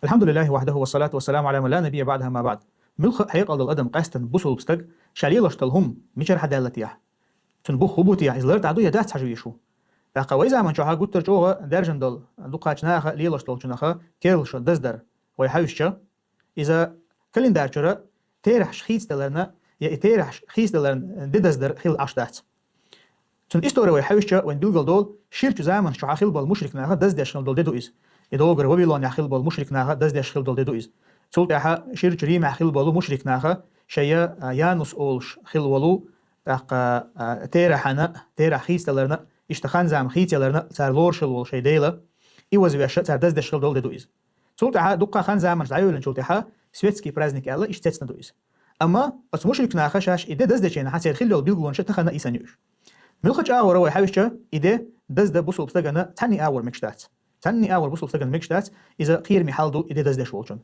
الحمد لله وحده والصلاة والسلام على من لا نبي بعدها ما بعد. ملخ حقيقة الأدم قاستن بوسول بستق شاليلش تلهم مشر حدالتيح تنبخ هبوتيح إزلر تعدو يدات حجويشو باقا وإذا من شوها قلت جوه درجن دل دوقاچناخ ليلش تلچناخ كيرلش دزدر ويحوشچ إذا كلين دارچرا تيرح خيس دلرنا يا تيرح خيس دلرن ددزدر خيل اشدات تن استوري ويحوشچ وين دوغل دول شيرچ زمان شو خيل بالمشرك ناخ دزدش دل ددو إز يدوغر وبيلون يخيل بالمشرك ناخ دزدش خيل دل ددو إز سلطة شيرچ ريم خيل بالو مشرك ناخ شيا يانوس أولش خيل ولو باقا تيرحنا تيرح خيس دلرنا اشتخان زام خيتيلرنا صار لورشل ولا شيء ديلا يوز ويش صار دز شغل دول دويز سلطة دقة خان زام مش دايولن شلتها سويتسكي برازنيك الله اشتتنا دويز أما أتمشرك ناخشاش إذا دز دشين حتى خلوا بيلقون شت خنا إيسانيوش ملخش أور هو يحوشة إذا دز بوصل بتجنا تاني أور مكشتات تاني أور بوصل بتجنا مكشتات إذا خير محلدو إذا دز دشولشون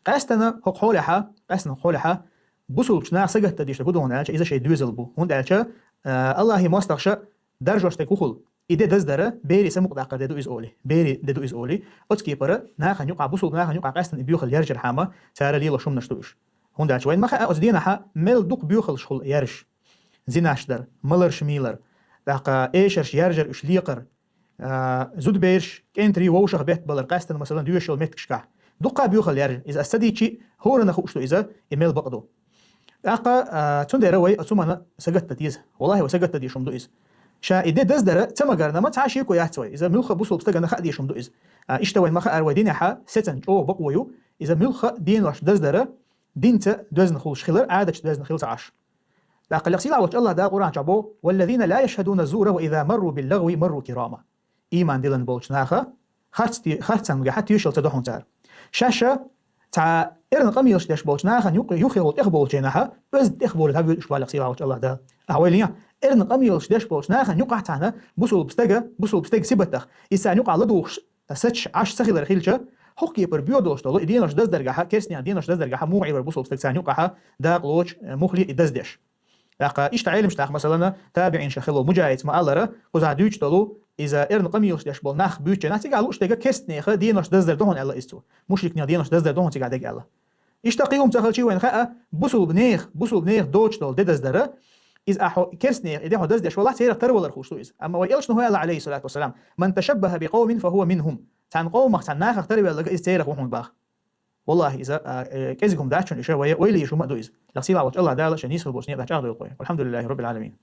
قاستنا حق حولها قاستنا حولها بوصل بتناخ سجت تديش تقولون على إذا شيء دويزل بو هون على الله مستخشى درجة تكوخل إذا دزدرة بيري سمق داقة ددو إز أولي بيري ددو إز أولي أتكيبرة ناخا نيقع بوصل ناخا نيقع قاستن بيوخل يرجر حاما تارا ليلا شوم نشتوش هون داش وين مخا أزدينا حا ميل دوق بيوخل شخل يرش زيناشدر ملر شميلر داقة إيشرش يرجر إش ليقر زود بيرش كنتري ووشخ بيت بلر قاستن مثلا ديوشل متكشكا دوقا بيوخل يرجر إذا استديتشي هورنا خوشتو إذا إيميل بقدو داقة تندر روي أتومنا سجت تديز والله وسجت تديش شوم دو إز شا إذا دزدرة تمجرنا ما تعاشي كو يحتوي إذا ملخ بوصل بتجنا خدي شوم دو إز إشتوين مخ أرويدين حا ستن أو بقويو إذا ملخ دين وش دزدرة دينت دوزن خلش خلر عادة دوزن خلص عش لقد يقصي الله الله دا قرآن شعبو والذين لا يشهدون الزور وإذا مروا باللغو مروا كراما إيمان ديلن بولش ناخا خرتسن وجحت يشل تدحون تار شاشة تع إرن قميص داش بولش ناخا يخيل إخبول جناها بس إخبول هذا إشبال يقصي الله دا أوليا إرن قميص داش بولش ناخا يقع تانا بوصل بستجا سبتخ إذا يقع لدوش ساتش عش سخيل رخيلشة حقي بر بيودوش طلو ديناش دز درجها كيسني ديناش دز درجها موعي بربوصل بستجا يقعها دا قلوش مخلي دزدش لقى إيش تعلم شتاخ مثلا تابعين شخلو مجاهد ما الله وزع دوش طلو إذا إرن قميص داش بول ناخ بيوتش ناتي قالوش تجا كيسني خا ديناش دز دهون الله إستو مشرك ديناش دز دهون تجا دق الله إيش تقيهم تخلشي وين خاء بوصل بنيخ دوش طل دز دره إذا أحو كرسني إذا حدث دش والله تيرك ترى ولا الخوش إذا أما ويلش نهو الله عليه الصلاة والسلام من تشبه بقوم فهو منهم تان قوم تان ناخ ترى ولا إذا تيرك وهم باخ والله إذا كذكم داشون إيش ويلي شو ما دو إذا لقسيلا وجه الله دال شنيس في البوسنية دهجاه والحمد لله رب العالمين.